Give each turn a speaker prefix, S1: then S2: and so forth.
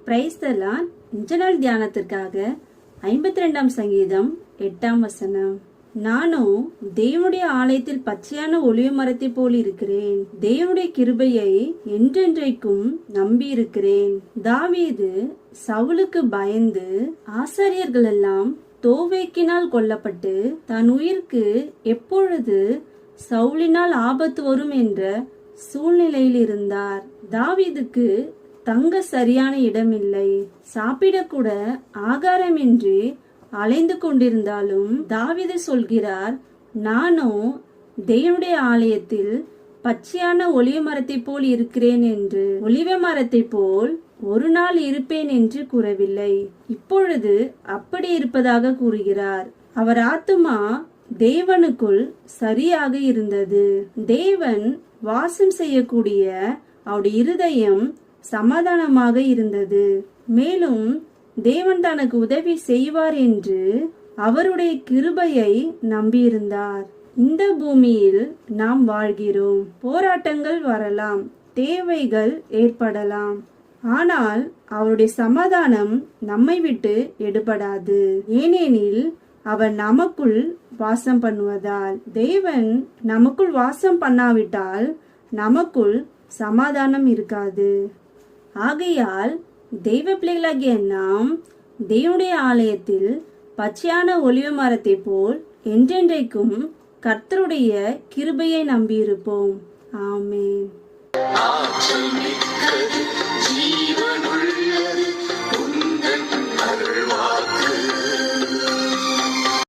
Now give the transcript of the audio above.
S1: Praise the Lord. இந்த நாள் தியானத்திற்காக 52ஆம் சங்கீதம் 8ஆம் வசனம். நானும் தேவனுடைய ஆலயத்தில் பச்சையான ஒலிவ மரத்தை போல் இருக்கிறேன். தேவனுடைய கிருபையை என்றென்றைக்கும் நம்பி இருக்கிறேன். தாவீது சவுலுக்கு பயந்து ஆசாரியர்கள் எல்லாம் தோவேக்கினால் கொல்லப்பட்டு தன் உயிருக்கு எப்பொழுது சவுலினால் ஆபத்து வரும் என்ற சூழ்நிலையில் இருந்தார். தாவீதுக்கு தங்க சரியான இடமில்லை. சாப்பிடக்கூட ஆகாரமின்றி அலைந்து கொண்டிருந்தாலும் தாவீது சொல்கிறார், நானும் தேவனுடைய ஆலயத்தில் பச்சையான ஒலிவ மரத்தை போல் இருக்கிறேன் என்று. ஒலிவ மரத்தை போல் ஒரு நாள் இருப்பேன் என்று கூறவில்லை, இப்பொழுது அப்படி இருப்பதாக கூறுகிறார். அவர் ஆத்துமா தேவனுக்குள் சரியாக இருந்தது. தேவன் வாசம் செய்யக்கூடிய அவருடைய இருதயம் சமாதானமாக இருந்தது. மேலும் தேவன் தனக்கு உதவி செய்வார் என்று அவருடைய கிருபையை நம்பியிருந்தார். இந்த பூமியில் நாம் வாழ்கிறோம். போராட்டங்கள் வரலாம், தேவைகள் ஏற்படலாம். ஆனால் அவருடைய சமாதானம் நம்மை விட்டு எடுபடாது. ஏனெனில் அவர் நமக்குள் வாசம் பண்ணுவதால். தேவன் நமக்குள் வாசம் பண்ணாவிட்டால் நமக்குள் சமாதானம் இருக்காது. ஆகையால் தெய்வ பிள்ளைகளாகிய நாம் தேவனுடைய ஆலயத்தில் பச்சையான ஒலிவ மரத்தை போல் என்றென்றைக்கும் கர்த்தருடைய கிருபையை நம்பியிருப்போம். ஆமென்.